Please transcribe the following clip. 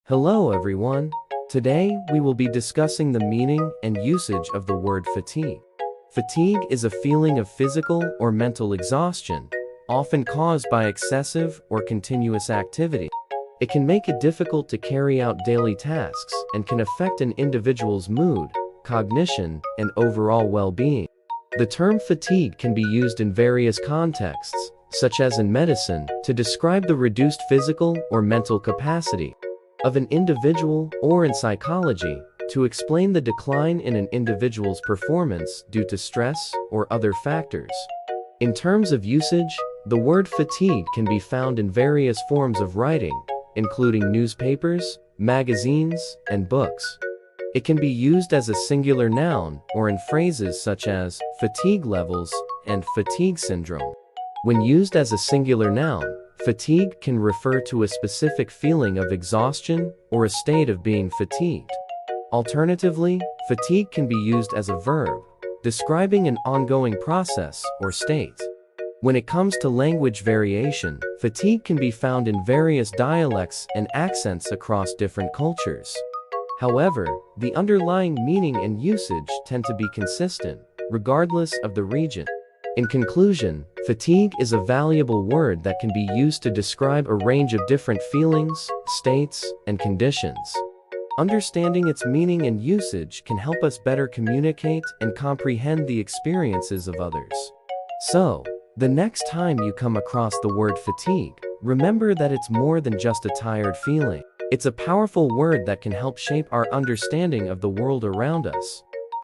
Hello everyone. Today we will be discussing the meaning and usage of the word fatigue. Fatigue is a feeling of physical or mental exhaustion, often caused by excessive or continuous activity. It can make it difficult to carry out daily tasks and can affect an individual's mood, cognition, and overall well-being. The term fatigue can be used in various contexts, such as in medicine, to describe the reduced physical or mental capacity of an individual, or in psychology, to explain the decline in an individual's performance due to stress or other factors. In terms of usage, the word fatigue can be found in various forms of writing, including newspapers, magazines, and books. It can be used as a singular noun or in phrases such as fatigue levels and fatigue syndrome. When used as a singular noun, fatigue can refer to a specific feeling of exhaustion or a state of being fatigued. Alternatively, fatigue can be used as a verb, describing an ongoing process or state. When it comes to language variation, fatigue can be found in various dialects and accents across different cultures. However, the underlying meaning and usage tend to be consistent, regardless of the region. In conclusion, fatigue is a valuable word that can be used to describe a range of different feelings, states, and conditions. Understanding its meaning and usage can help us better communicate and comprehend the experiences of others. So, the next time you come across the word fatigue, remember that it's more than just a tired feeling. It's a powerful word that can help shape our understanding of the world around us.